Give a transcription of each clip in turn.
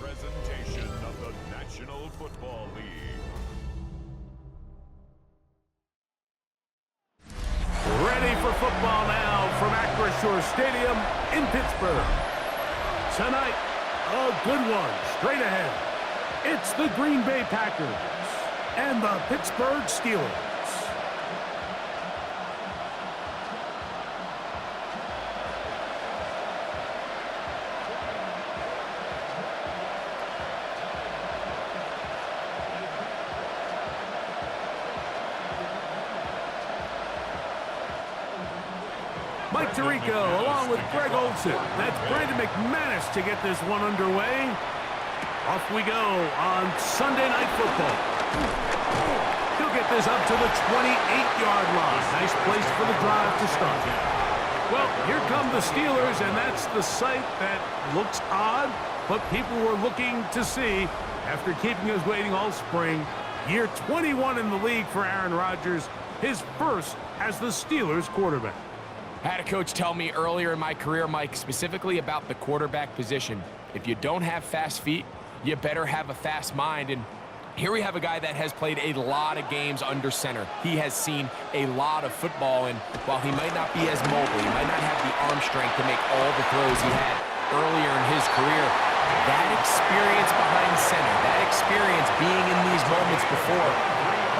presentation of the National Football League. Ready for football now from Acrisure Stadium in Pittsburgh. Tonight, a good one straight ahead. It's the Green Bay Packers and the Pittsburgh Steelers. Mike Tirico along with Greg Olsen. That's Brandon McManus to get this one underway. Off we go on Sunday Night Football. He'll get this up to the 28-yard line. Nice place for the drive to start. Well, here come the Steelers, and that's the sight that looks odd, but people were looking to see after keeping us waiting all spring. Year 21 in the league for Aaron Rodgers, his first as the Steelers quarterback. I had a coach tell me earlier in my career, Mike, specifically about the quarterback position. If you don't have fast feet, you better have a fast mind. And here we have a guy that has played a lot of games under center. He has seen a lot of football, and while he might not be as mobile, he might not have the arm strength to make all the throws he had earlier in his career, that experience behind center, that experience being in these moments before,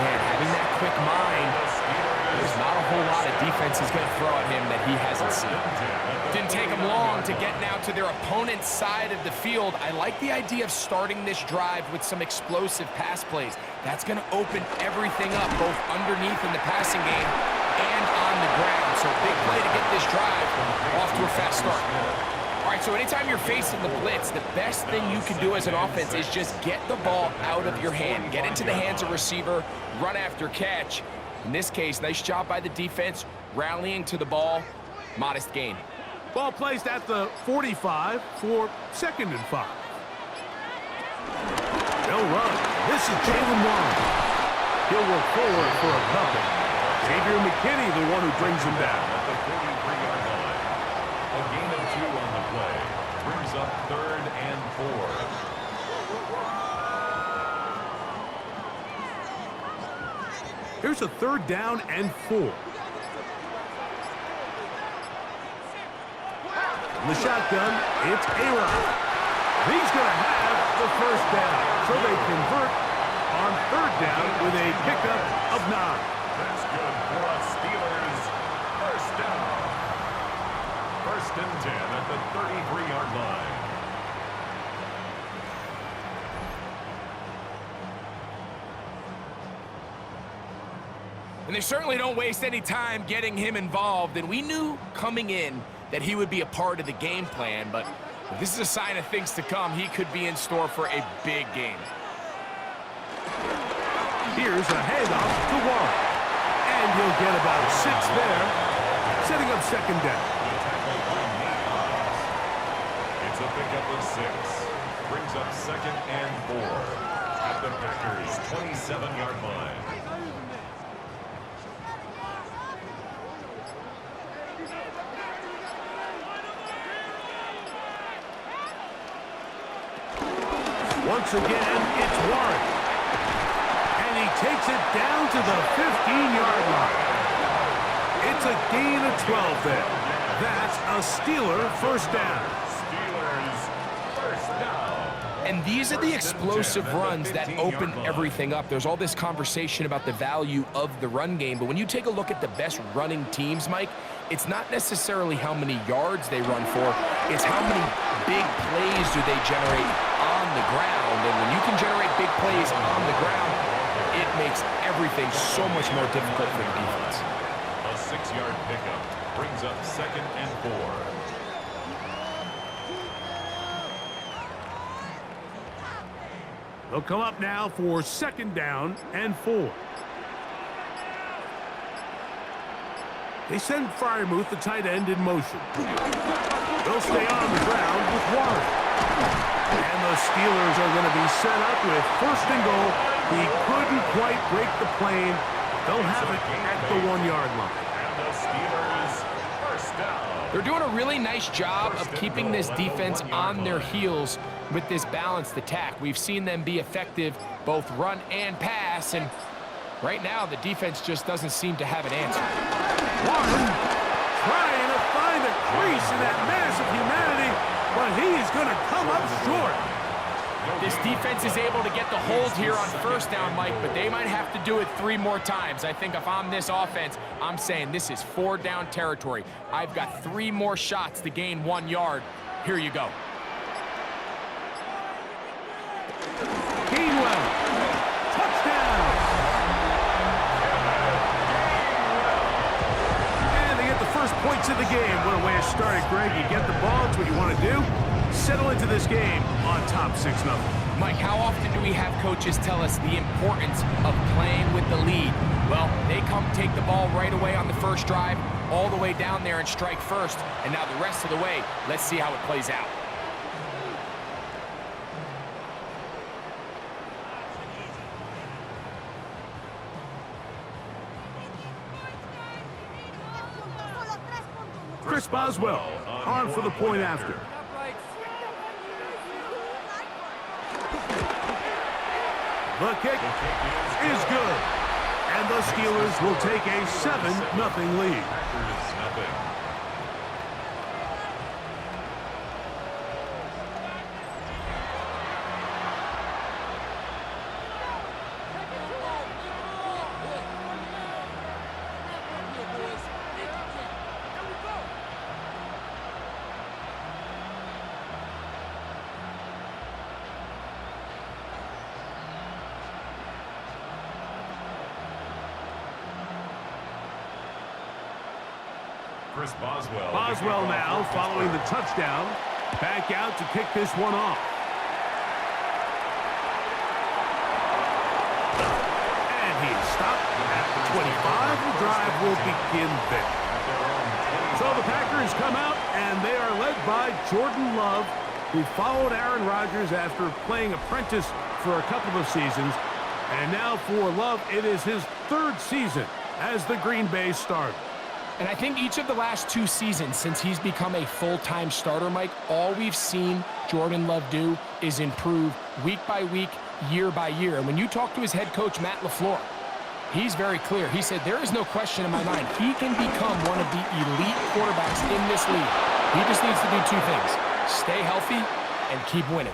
man, having that quick mind, there's not a whole lot of defense he's going to throw at him that he hasn't seen. Didn't take him long to get now to their opponent's side of the field. I like the idea of starting this drive with some explosive pass plays. That's going to open everything up, both underneath in the passing game and on the ground. So big play to get this drive off to a fast start. All right, so anytime you're facing the blitz, the best thing you can do as an offense is just get the ball out of your hand. Get into the hands of receiver, run after catch. In this case, nice job by the defense, rallying to the ball, modest gain. Ball placed at the 45 for 2nd and 5. They'll run. This is Jalen Warren. He'll work forward for a couple. Xavier McKinney, the one who brings him down. At the 43-yard line. A gain of 2 on the play. Brings up 3rd and 4. Here's a 3rd down and 4. In the shotgun, it's A-Rod. He's going to have the 1st down. So they convert on 3rd down with a pickup of 9. That's good for us Steelers. 1st down. 1st and 10 at the 33-yard line. And they certainly don't waste any time getting him involved. And we knew coming in that he would be a part of the game plan. But if this is a sign of things to come, he could be in store for a big game. Here's a handoff to Warren. And he'll get about 6 there, setting up 2nd down. It's a pickup of 6. Brings up 2nd and 4 at the Packers' 27-yard line. Once again, it's Warren. And he takes it down to the 15-yard line. It's a gain of 12 there. That's a Steeler 1st down. Steelers 1st down. And these are the explosive runs that open everything up. There's all this conversation about the value of the run game, but when you take a look at the best running teams, Mike, it's not necessarily how many yards they run for, it's how many big plays do they generate on the ground. And when you can generate big plays on the ground, it makes everything so much more difficult for the defense. A 6-yard pickup brings up 2nd and 4. They'll come up now for 2nd down and 4. They send Freiermuth, the tight end, in motion. They'll stay on the ground with Warren. And the Steelers are going to be set up with 1st and goal. He couldn't quite break the plane. They'll have it at the 1-yard line. And the Steelers 1st down. They're doing a really nice job of keeping this defense on their heels. with this balanced attack. We've seen them be effective both run and pass, and right now the defense just doesn't seem to have an answer. Warren trying to find a crease in that mass of humanity, but he is going to come up short. This defense is able to get the hold here on first down, Mike, but they might have to do it 3 more times. I think if I'm this offense, I'm saying this is 4 down territory. I've got 3 more shots to gain 1 yard. Here you go. Gainwell, touchdown. And they get the first points of the game. What a way to start it, Greg. You get the ball, it's what you want to do. Settle into this game on top 6-0. Mike, how often do we have coaches tell us the importance of playing with the lead? Well, they come take the ball right away on the first drive, all the way down there and strike first, and now the rest of the way, let's see how it plays out. Chris Boswell on for the point after. The kick is good. And the Steelers will take a 7-0 lead. Chris Boswell. Boswell now following the touchdown. Back out to kick this one off. And he's stopped at the 25. The drive will begin there. So the Packers come out, and they are led by Jordan Love, who followed Aaron Rodgers after playing apprentice for a couple of seasons. And now for Love, it is his 3rd season as the Green Bay starter. And I think each of the last 2 seasons since he's become a full-time starter, Mike, all we've seen Jordan Love do is improve week by week, year by year. And when you talk to his head coach, Matt LaFleur, he's very clear. He said, there is no question in my mind. He can become one of the elite quarterbacks in this league. He just needs to do 2 things: stay healthy and keep winning.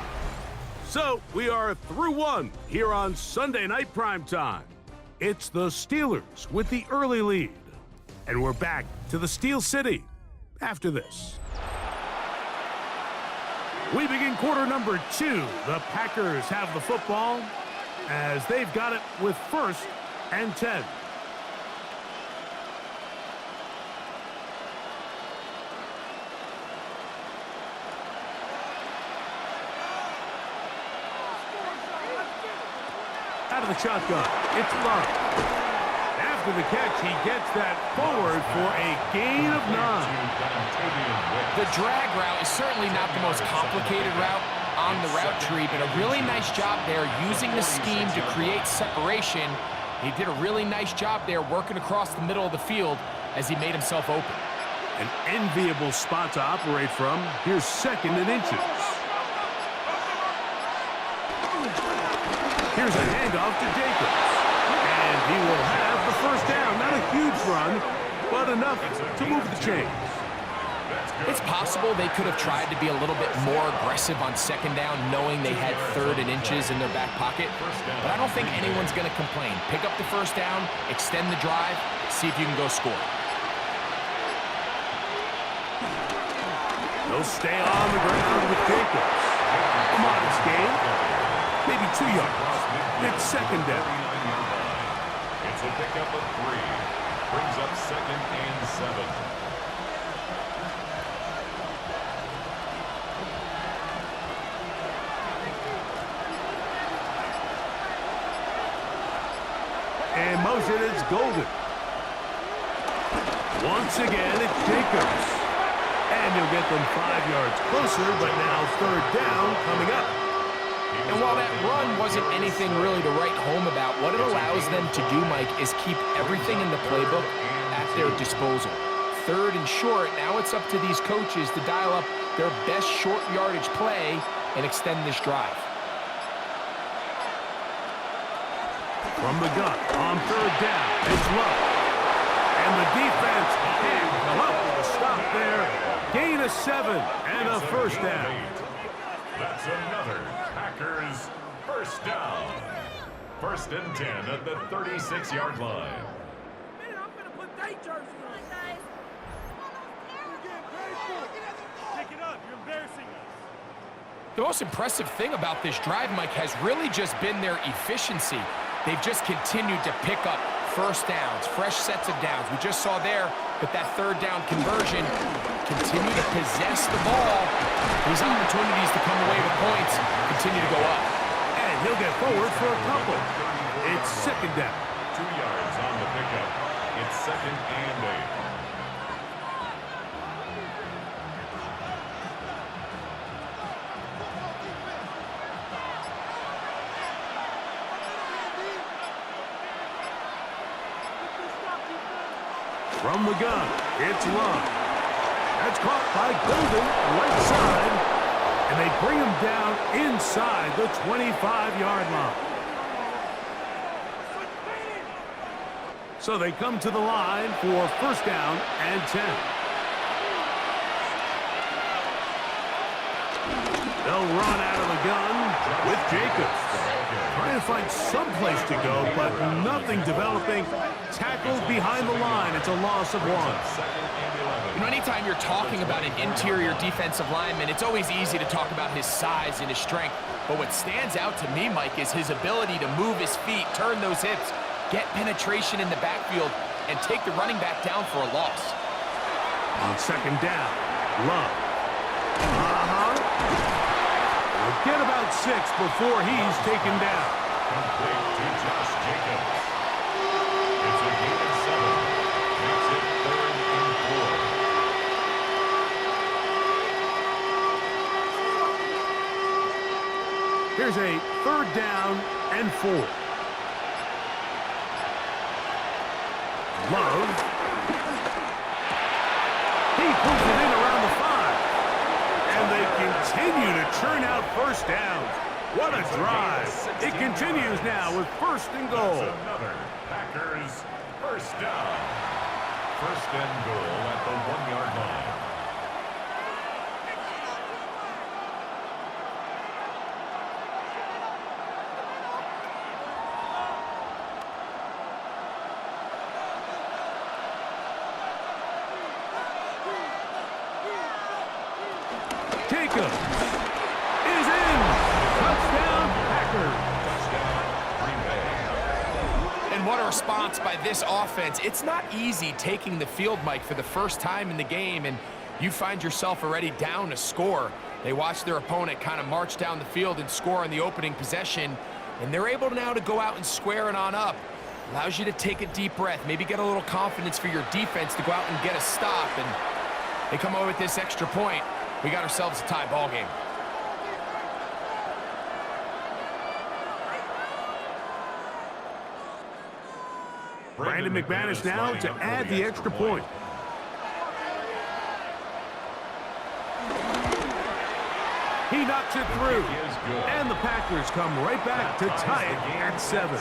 So we are through 1 here on Sunday Night Primetime. It's the Steelers with the early lead. And we're back to the Steel City after this. We begin quarter number 2. The Packers have the football as they've got it with 1st and 10. Out of the shotgun, it's Love. After the catch, he gets that forward for a gain of 9. The drag route is certainly not the most complicated route on the route tree, but a really nice job there using the scheme to create separation. He did a really nice job there working across the middle of the field as he made himself open. An enviable spot to operate from. Here's 2nd and inches. Here's a handoff to Jacobs. And he will have the 1st down. Not a huge run, but enough to move the chains. It's possible they could have tried to be a little bit more aggressive on 2nd down, knowing they had 3rd and inches in their back pocket. But I don't think anyone's going to complain. Pick up the 1st down, extend the drive, see if you can go score. They'll stay on the ground with Jacobs. A modest gain, maybe 2 yards. It's 2nd down. It's a pickup of 3. Brings up 2nd and 7. And motion, it's Golden. Once again, it's Jacobs. And he'll get them 5 yards closer, but now 3rd down coming up. And while that run wasn't anything really to write home about, what it allows them to do, Mike, is keep everything in the playbook at their disposal. 3rd and short, now it's up to these coaches to dial up their best short yardage play and extend this drive. From the gun on third down, it's low. And the defense can't come up with a stop there. Gain of 7 and a first down. That's another Packers first down. First and 10 at the 36-yard line. Man, I'm gonna put that jersey on, guys. Pick it up. You're embarrassing us. The most impressive thing about this drive, Mike, has really just been their efficiency. They've just continued to pick up first downs, fresh sets of downs. We just saw there, but that third down conversion, continue to possess the ball. These opportunities to come away with points continue to go up. And he'll get forward for a couple. It's second down. 2 yards on the pickup. It's second and 8. From the gun, it's Love. That's caught by Golden, right side. And they bring him down inside the 25-yard line. So they come to the line for first down and 10. They'll run out of the gun with Jacobs. Trying to find some place to go, but nothing developing. Tackled behind the line. It's a loss of 1. You know, anytime you're talking about an interior defensive lineman, it's always easy to talk about his size and his strength. But what stands out to me, Mike, is his ability to move his feet, turn those hips, get penetration in the backfield, and take the running back down for a loss. On second down, Love. We'll get about 6 before he's taken down. Complete to Josh Jacobs. It's a gain of 7. Makes it 3rd and 4. Here's a third down and 4. Love. He pulls it in around the 5. And they continue to churn out first downs. What a drive. It continues now with first and goal. That's another Packers first down. First and goal at the 1-yard line. Jacobs is in. Touchdown, Packers. And what a response by this offense. It's not easy taking the field, Mike, for the first time in the game, and you find yourself already down a score. They watch their opponent kind of march down the field and score on the opening possession, and they're able now to go out and square it on up. Allows you to take a deep breath, maybe get a little confidence for your defense to go out and get a stop, and they come away with this extra point. We got ourselves a tie ball game. Brandon McManus now to add the extra point. He knocks it through. And the Packers come right back to tie it at 7.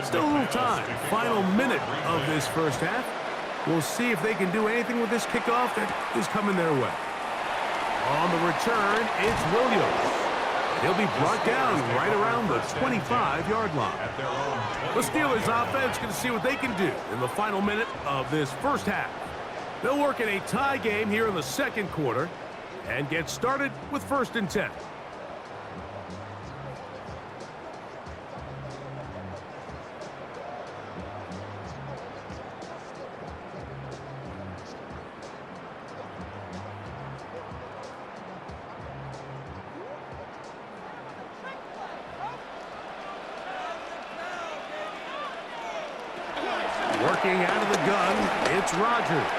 Still a little time. Final minute of this first half. We'll see if they can do anything with this kickoff that is coming their way. On the return, it's Williams. He'll be brought down right around the 25-yard line. The Steelers offense going to see what they can do in the final minute of this first half. They'll work in a tie game here in the second quarter and get started with first and 10. Looking out of the gun, it's Rodgers.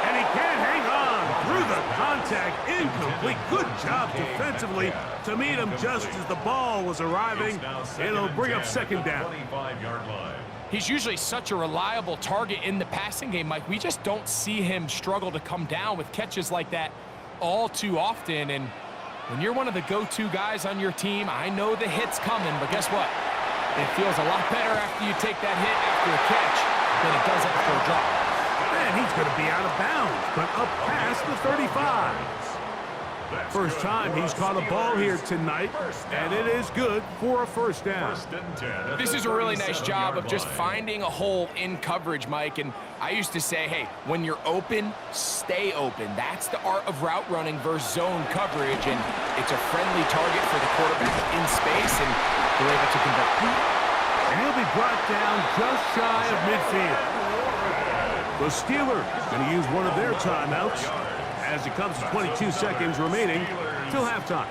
And he can't hang on through the contact. Incomplete. Good job defensively to meet him just as the ball was arriving. It'll bring up second down. He's usually such a reliable target in the passing game, Mike. We just don't see him struggle to come down with catches like that all too often. And when you're one of the go-to guys on your team, I know the hit's coming, but guess what? It feels a lot better after you take that hit after a catch than it does after a drop. And he's going to be out of bounds, but up past the 35. First time he's caught a ball here tonight, and it is good for a first down. This is a really nice job of just finding a hole in coverage, Mike. And I used to say, hey, when you're open, stay open. That's the art of route running versus zone coverage, and it's a friendly target for the quarterback in space, and they're able to convert. And he'll be brought down just shy of midfield. The Steelers going to use one of their timeouts as it comes to 22 seconds remaining till halftime.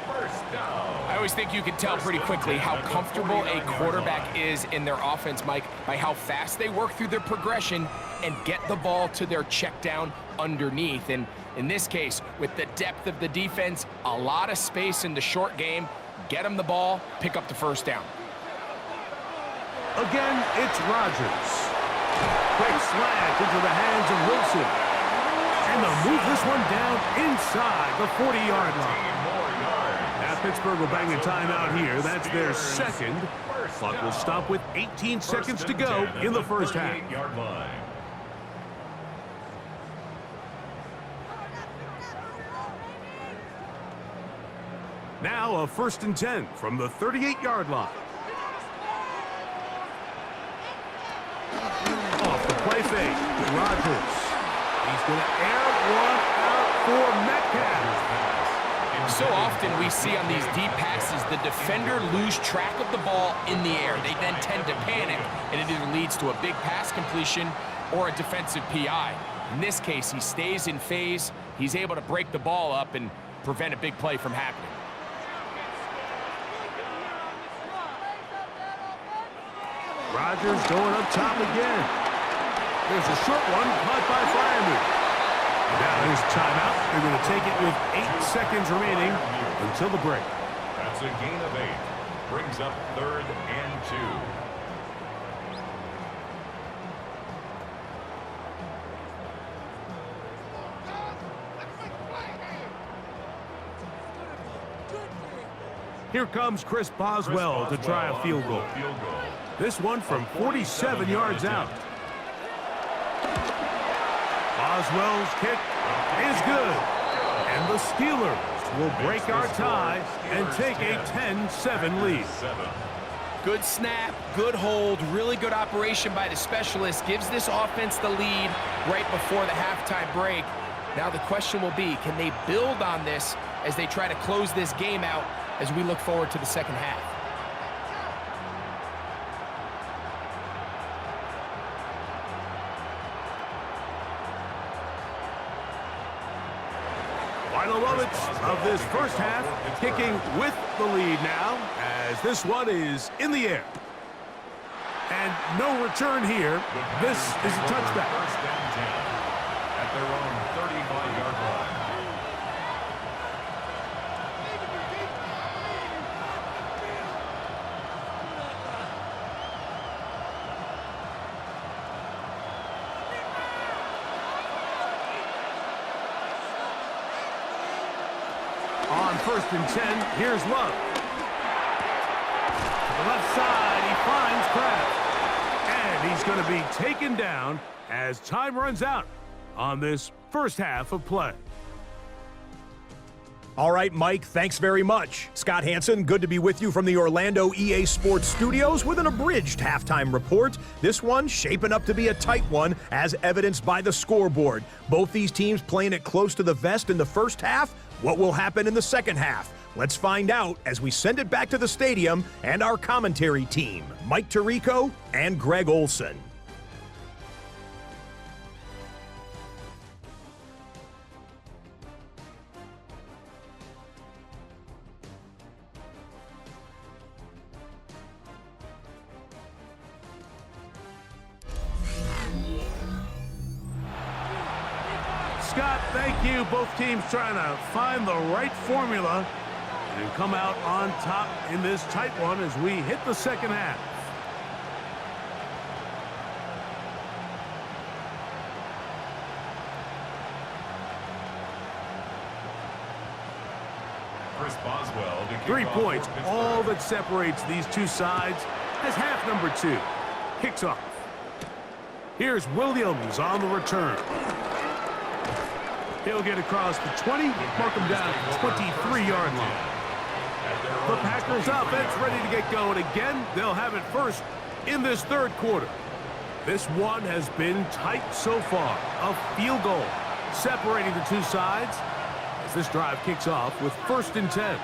I always think you can tell pretty quickly how comfortable a quarterback is in their offense, Mike, by how fast they work through their progression and get the ball to their check down underneath. And in this case, with the depth of the defense, a lot of space in the short game, get them the ball, pick up the first down. Again, it's Rodgers. Quick slant into the hands of Wilson. And they'll move this one down inside the 40-yard line. Now Pittsburgh will bang a timeout here. That's their second. Clock will stop with 18 seconds to go in the first half. Now a 1st and 10 from the 38-yard line. Off the play fake, Rodgers. He's going to air one out for Metcalf. So often we see on these deep passes, the defender lose track of the ball in the air. They then tend to panic, and it either leads to a big pass completion or a defensive PI. In this case, he stays in phase. He's able to break the ball up and prevent a big play from happening. Rodgers going up top again. There's a short one caught by Fireman. Now there's a timeout. They're going to take it with 8 seconds remaining until the break. That's a gain of 8. Brings up 3rd and 2. Here comes Chris Boswell to try a field goal. This one from 47 yards out. Boswell's kick is good. And the Steelers will break our tie and take a 10-7 lead. Good snap, good hold, really good operation by the specialist. Gives this offense the lead right before the halftime break. Now the question will be, can they build on this as they try to close this game out as we look forward to the second half? Final moments of this first half, kicking with the lead now, as this one is in the air. And no return here. This is a touchback. 1st and 10 at their own 35-yard line. On 1st and 10, here's Love. To the left side, he finds Kraft. And he's going to be taken down as time runs out on this first half of play. All right, Mike, thanks very much. Scott Hansen, good to be with you from the Orlando EA Sports Studios with an abridged halftime report. This one shaping up to be a tight one, as evidenced by the scoreboard. Both these teams playing it close to the vest in the first half. What will happen in the second half? Let's find out as we send it back to the stadium and our commentary team, Mike Tirico and Greg Olson. Scott, thank you. Both teams trying to find the right formula and come out on top in this tight one as we hit the second half. Chris Boswell to kick 3 off points, for Pittsburgh. all that separates these two sides as half number 2 kicks off. Here's Williams on the return. He'll get across the 20, mark him down at the 23-yard line. The Packers offense ready to get going again. They'll have it first in this third quarter. This one has been tight so far. A field goal separating the two sides as this drive kicks off with 1st and 10.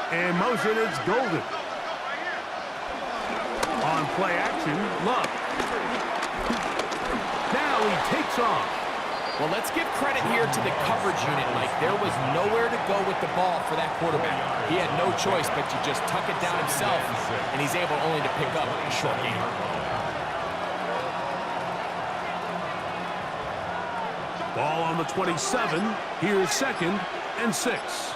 In motion, it's Golden. On play action, Love. Now he takes off. Well, let's give credit here to the coverage unit, Mike. There was nowhere to go with the ball for that quarterback. He had no choice but to just tuck it down himself, and he's able only to pick up a short gain. Ball on the 27. Here's 2nd and 6.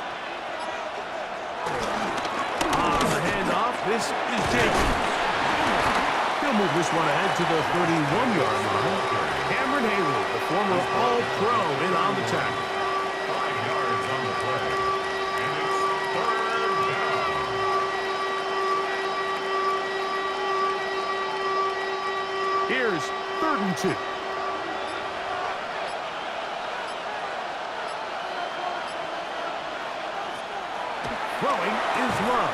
On the handoff, this is Jacobs. He'll move this one ahead to the 31-yard line. Cameron Haley, the former All-Pro, in on the tackle. 5 yards on the play. And it's 3rd down. Here's 3rd and 2. Throwing is Love.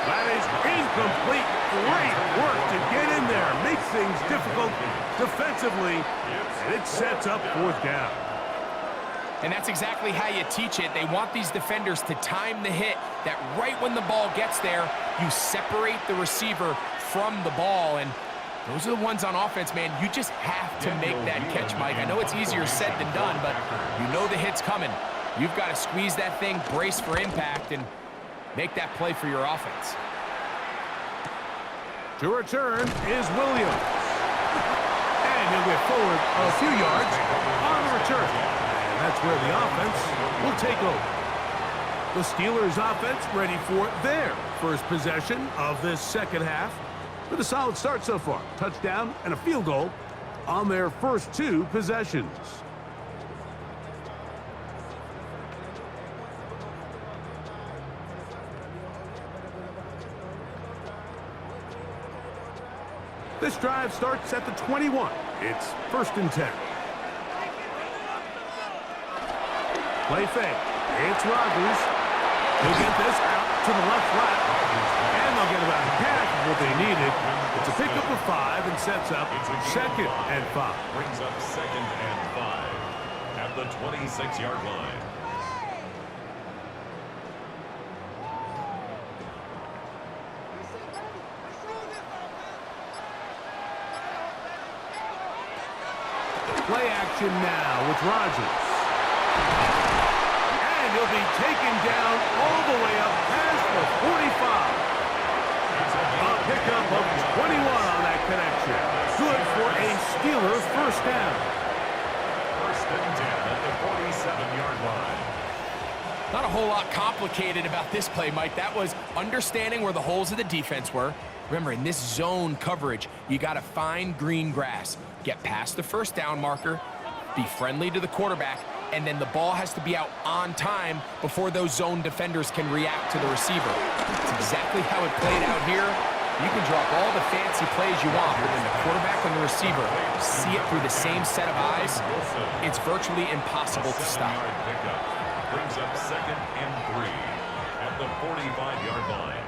That is incomplete. Great work to get in there. Makes things difficult defensively, and it sets up 4th down. And that's exactly how you teach it. They want these defenders to time the hit, that right when the ball gets there, you separate the receiver from the ball. And those are the ones on offense, man. You just have to make that catch, Mike. I know it's easier said than done, but you know the hit's coming. You've got to squeeze that thing, brace for impact, and make that play for your offense. To return is Williams. And he'll get forward a few yards on the return. And that's where the offense will take over. The Steelers offense ready for their first possession of this second half. With a solid start so far. Touchdown and a field goal on their first 2 possessions. This drive starts at the 21. It's 1st and 10. Play fake. It's Rodgers. He'll get this out to the left flat. And they'll get about half of what they needed. It's a pickup of 5 and sets up 2nd and 5. Brings up 2nd and 5 at the 26-yard line. Play action now with Rodgers. And he'll be taken down all the way up past the 45. A pickup of 21 on that connection. Good for a Steeler first down. 1st and 10 at the 47-yard line. Not a whole lot complicated about this play, Mike. That was understanding where the holes of the defense were. Remember, in this zone coverage, you got to find green grass. Get past the first down marker, be friendly to the quarterback, and then the ball has to be out on time before those zone defenders can react to the receiver. It's exactly how it played out here. You can drop all the fancy plays you want, but when the quarterback and the receiver see it through the same set of eyes, it's virtually impossible to stop. Brings up 2nd and 3 at the 45-yard line.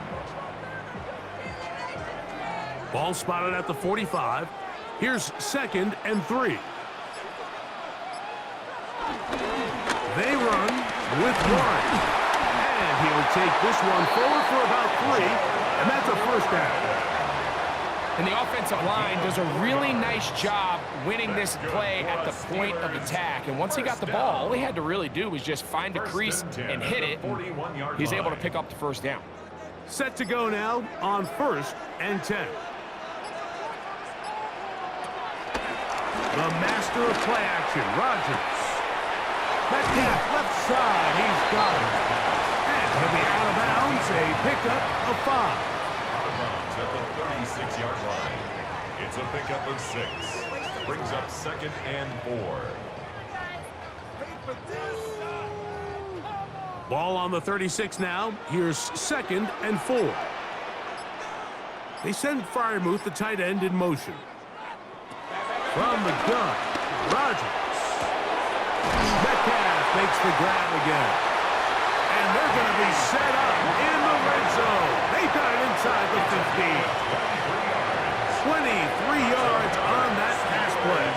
Ball spotted at the 45. Here's 2nd and 3. They run with 1. And he'll take this one forward for about 3. And that's a first down. And the offensive line does a really nice job winning this play at the point of attack. And once he got the ball, all he had to really do was just find a crease and hit it. He's able to pick up the first down. Set to go now on 1st and 10. The master of play action, Rodgers. Metcalf left side, he's got it. And he'll be out of bounds, a pickup of 5. At the 36-yard line. It's a pickup of 6. Brings up 2nd and 4. Ball on the 36 now. Here's 2nd and 4. They send Freiermuth, the tight end, in motion. From the gun, Rodgers. Metcalf makes the grab again. And they're going to be set up in the red zone. They got it inside the 15. 23 yards on that pass play.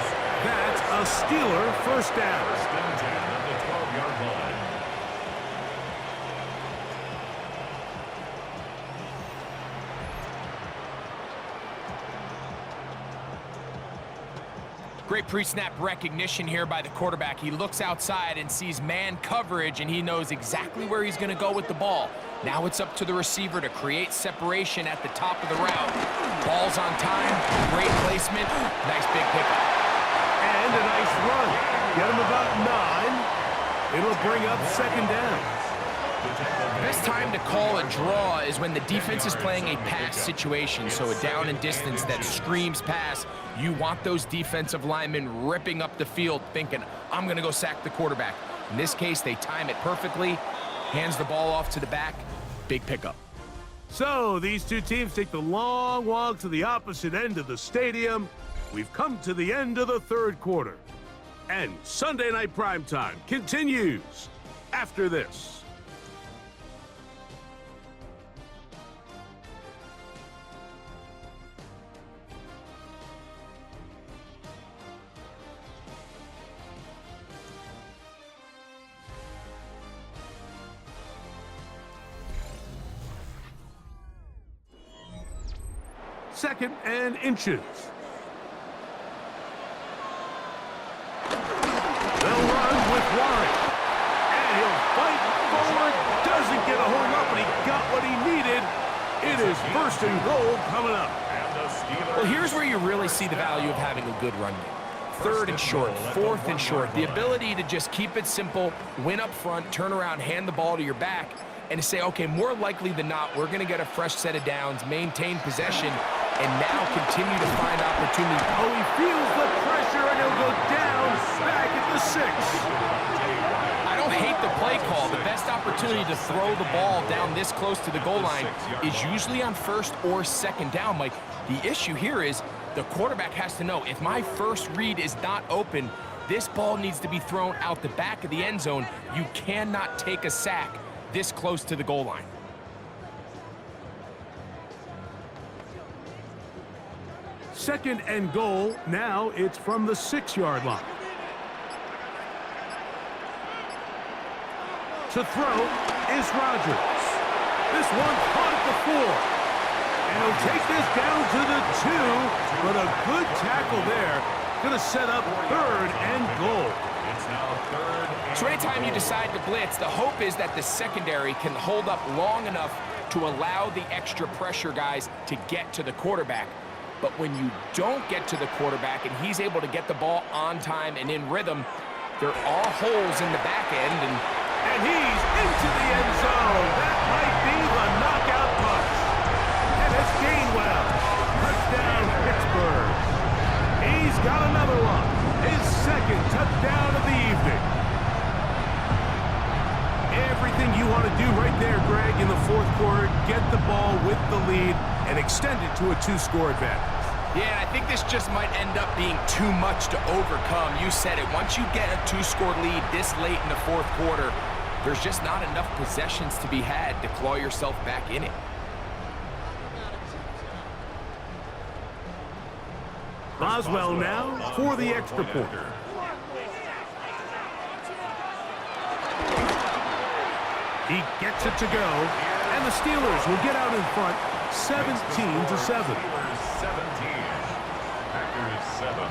That's a Steeler first down. 1st and 10 at the 12-yard line. Great pre-snap recognition here by the quarterback. He looks outside and sees man coverage, and he knows exactly where he's going to go with the ball. Now it's up to the receiver to create separation at the top of the route. Ball's on time, great placement, nice big pickup. And a nice run. Get him about 9. It'll bring up 2nd down. Best time to call a draw is when the defense is playing a pass situation, so a down and distance that screams pass. You want those defensive linemen ripping up the field thinking, I'm going to go sack the quarterback. In this case, they time it perfectly, hands the ball off to the back, big pickup. So these two teams take the long walk to the opposite end of the stadium. We've come to the end of the 3rd quarter. And Sunday Night Primetime continues after this. Second and inches. They'll run with Warren. And he'll fight forward. Doesn't get a hold up, but he got what he needed. It is 1st and goal coming up. Well, here's where you really see the value of having a good run game. 3rd and short, 4th and short. The ability to just keep it simple, win up front, turn around, hand the ball to your back, and to say, okay, more likely than not, we're going to get a fresh set of downs, maintain possession, and now continue to find opportunity. Oh, he feels the pressure, and he'll go down back at the 6. I don't hate the play call. The best opportunity to throw the ball down this close to the goal line is usually on 1st or 2nd down, Mike. The issue here is the quarterback has to know, if my first read is not open, this ball needs to be thrown out the back of the end zone. You cannot take a sack this close to the goal line. Second and goal. Now it's from the 6-yard line. To throw is Rodgers. This one caught at the 4. And he'll take this down to the 2. But a good tackle there. Going to set up 3rd and goal. It's now 3rd. So anytime you decide to blitz, the hope is that the secondary can hold up long enough to allow the extra pressure guys to get to the quarterback. But when you don't get to the quarterback and he's able to get the ball on time and in rhythm, there are holes in the back end. And he's into the end zone. That might be the knockout punch. And it's Gainwell. Touchdown, Pittsburgh. He's got another one. His 2nd touchdown of the evening. Everything you want to do right there, Greg, in the 4th quarter, get the ball with the lead and extend it to a 2-score advantage. Yeah, I think this just might end up being too much to overcome. You said it. Once you get a 2-score lead this late in the 4th quarter, there's just not enough possessions to be had to claw yourself back in it. Boswell now for the extra point. He gets it to go, and the Steelers will get out in front 17-7. 17. Packers 7.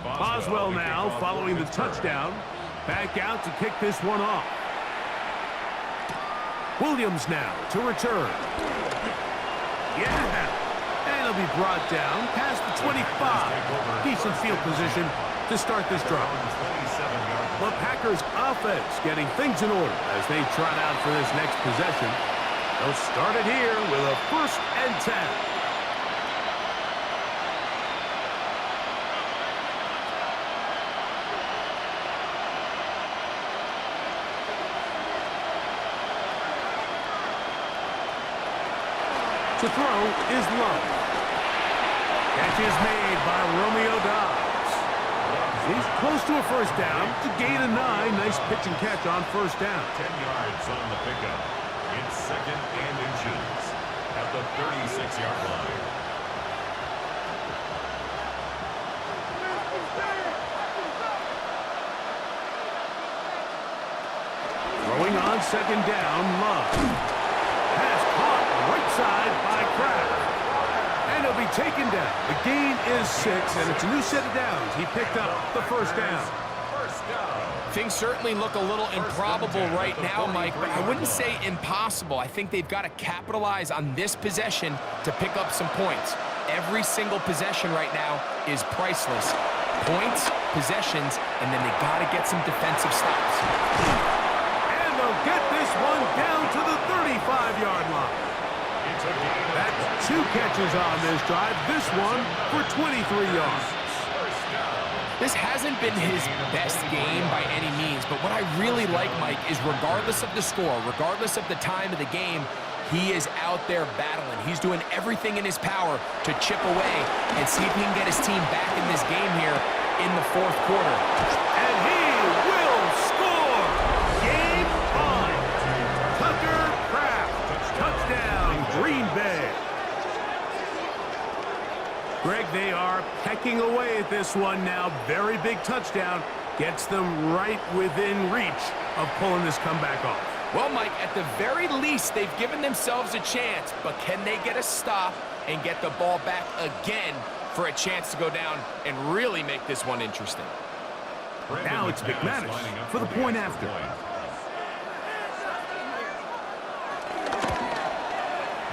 Boswell now following the touchdown. Back out to kick this one off. Williams now to return. Yeah. And he'll be brought down past the 25. Decent field position to start this drive. The Packers offense getting things in order as they trot out for this next possession. They'll start it here with a 1st and 10. To throw is Love. Catch is made by Romeo Dobbs. He's close to a 1st down to gain a 9. Nice pitch and catch on 1st down. 10 yards on the pickup. It's 2nd and inches at the 36-yard line. Throwing on 2nd down, Love. Pass caught right side by Kraft. And he'll be taken down. The gain is 6, and it's a new set of downs. He picked up the 1st down. Things certainly look a little improbable right now, Mike, but I wouldn't say impossible. I think they've got to capitalize on this possession to pick up some points. Every single possession right now is priceless. Points, possessions, and then they got to get some defensive stops. And they'll get this one down to the 35-yard line. That's 2 catches on this drive. This one for 23 yards. This hasn't been his best game by any means, but what I really like, Mike, is regardless of the score, regardless of the time of the game, he is out there battling. He's doing everything in his power to chip away and see if he can get his team back in this game here in the 4th quarter. And he will score! Game on! Tucker Kraft, touchdown, Green Bay. Greg, they are pecking away at this one now. Very big touchdown. Gets them right within reach of pulling this comeback off. Well, Mike, at the very least, they've given themselves a chance, but can they get a stop and get the ball back again for a chance to go down and really make this one interesting? Now it's McManus for the point after.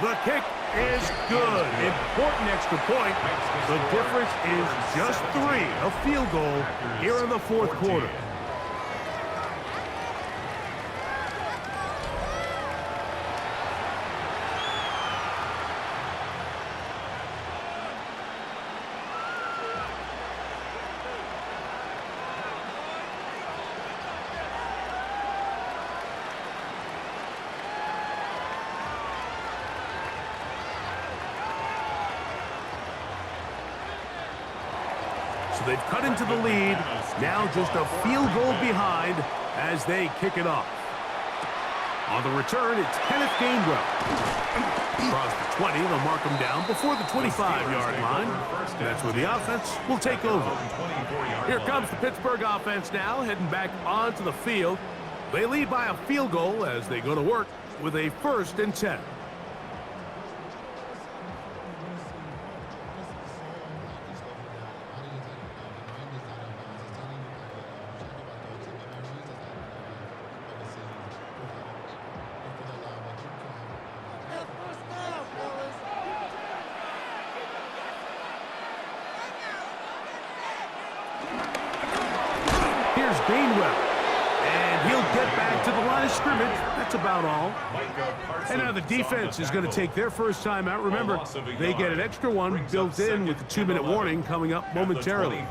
The kick is good. Important extra point. The difference is just 3. A field goal here in the 4th quarter. So they've cut into the lead. Now just a field goal behind as they kick it off. On the return, it's Kenneth Gainwell. Across the 20, they'll mark him down before the 25-yard line. That's where the offense will take over. Here comes the Pittsburgh offense now, heading back onto the field. They lead by a field goal as they go to work with a 1st and 10. Here's Gainwell, and he'll get back to the line of scrimmage. That's about all. And now the defense is going to take their first time out. Remember, they get an extra one built in with the 2-minute warning coming up momentarily.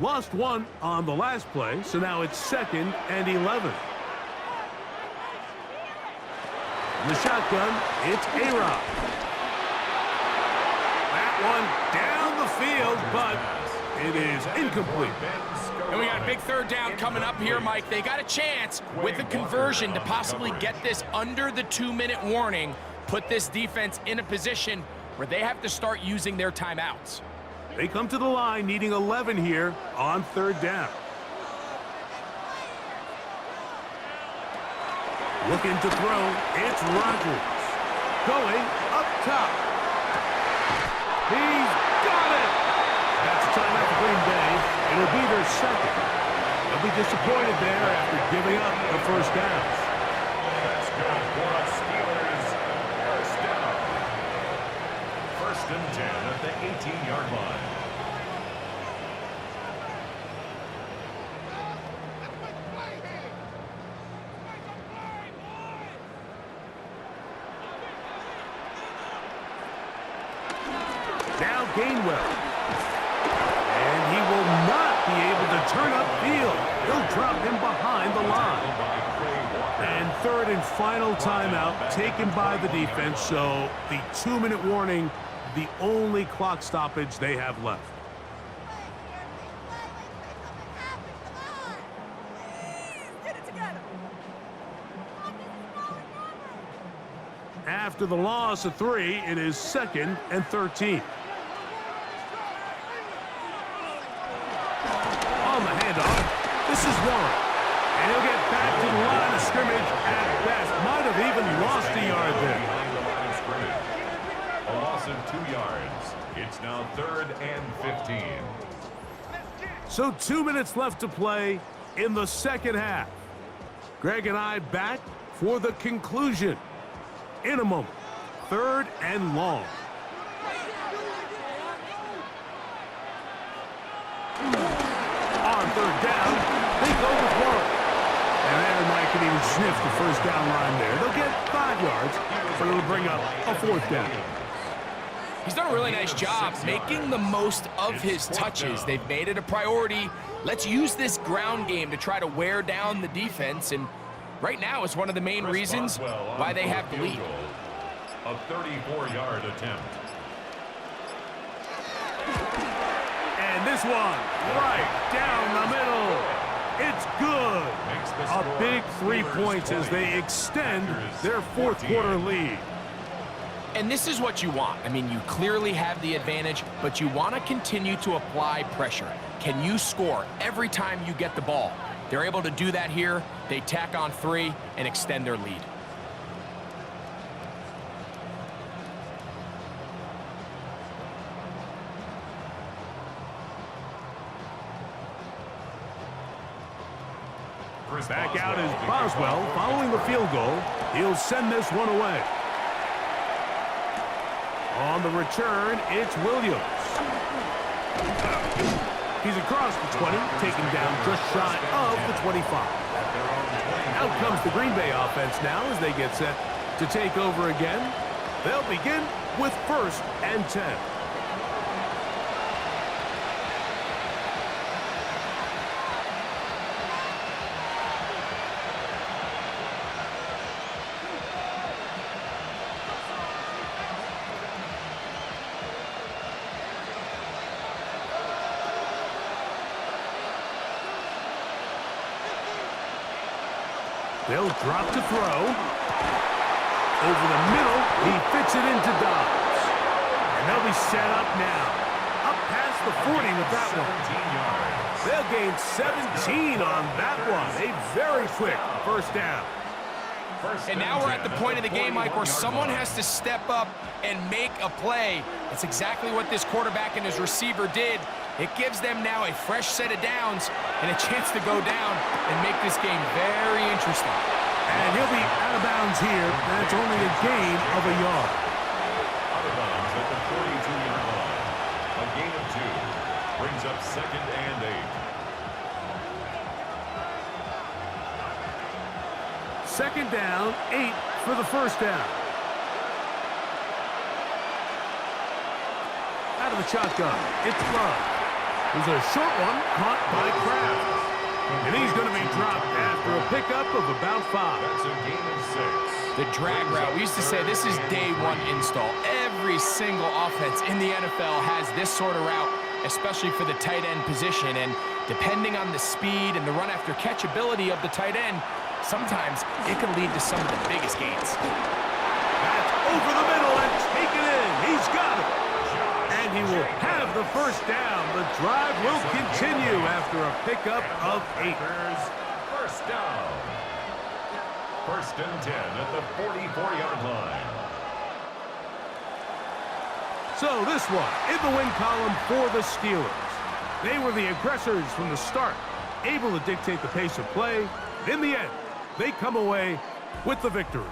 Lost one on the last play, so now it's 2nd and 11. The shotgun, it's A-Rob. That one down the field, but it is incomplete. And we got a big third down coming up here, Mike. They got a chance with the conversion to possibly get this under the 2-minute warning, put this defense in a position where they have to start using their timeouts. They come to the line needing 11 here on third down. Looking to throw, it's Rodgers. Going up top. He's got it! That's a timeout for Green Bay. It'll be their second. They'll be disappointed there after giving up the first down. That's good for us Steelers. First down. First and 10 at the 18-yard line. Now Gainwell. And he will not be able to turn upfield. He'll drop him behind the line. And third and final timeout taken by the defense, so the 2-minute warning, the only clock stoppage they have left. After the loss of 3, it is 2nd and 13. On the handoff, this is Warren. And he'll get back to the line of scrimmage at best. Might have even lost a yard there. Behind the line of scrimmage. A loss of 2 yards. It's now 3rd and 15. So 2 minutes left to play in the second half. Greg and I back for the conclusion. In a moment, 3rd and long. On 3rd down, they go with Warren. And there Mike can even sniff the first down line there. They'll get 5 yards, but it'll bring up a 4th down. He's done a really nice job making the most of his touches. They've made it a priority. Let's use this ground game to try to wear down the defense, and right now it's one of the main reasons why they have the lead. A 34-yard attempt. And this one, right down the middle. It's good. A big 3 points as they extend their 4th quarter lead. And this is what you want. I mean, you clearly have the advantage, but you want to continue to apply pressure. Can you score every time you get the ball? They're able to do that here. They tack on 3 and extend their lead. Back out is Boswell following the field goal. He'll send this one away. On the return, it's Williams. He's across the 20, taken down just shy of the 25. Out comes the Green Bay offense now as they get set to take over again. They'll begin with 1st and 10. They'll drop to throw. Over the middle, he fits it into Dobbs. And they'll be set up now. Up past the 40 with that one. 17 yards. They'll gain 17 on that one. A very quick first down. And now we're at the point of the game, Mike, where someone has to step up and make a play. That's exactly what this quarterback and his receiver did. It gives them now a fresh set of downs and a chance to go down and make this game very interesting. And he'll be out of bounds here. That's only a gain of a yard. Out of bounds at the 42-yard line. A gain of 2 brings up 2nd and 8. Second down, 8 for the first down. Out of the shotgun, it's Love. There's a short one caught by Kraft. And he's going to be dropped after a pickup of about 5. That's a gain of 6. The drag route, we used to say this is day one install. Every single offense in the NFL has this sort of route, especially for the tight end position. And depending on the speed and the run after catch ability of the tight end, sometimes it can lead to some of the biggest gains. That's over the middle and taken in. He's got it. And he will have the first down. The drive will continue after a pickup of 8. First down. First and 10 at the 44-yard line. So this one in the win column for the Steelers. They were the aggressors from the start, able to dictate the pace of play. In the end, they come away with the victory.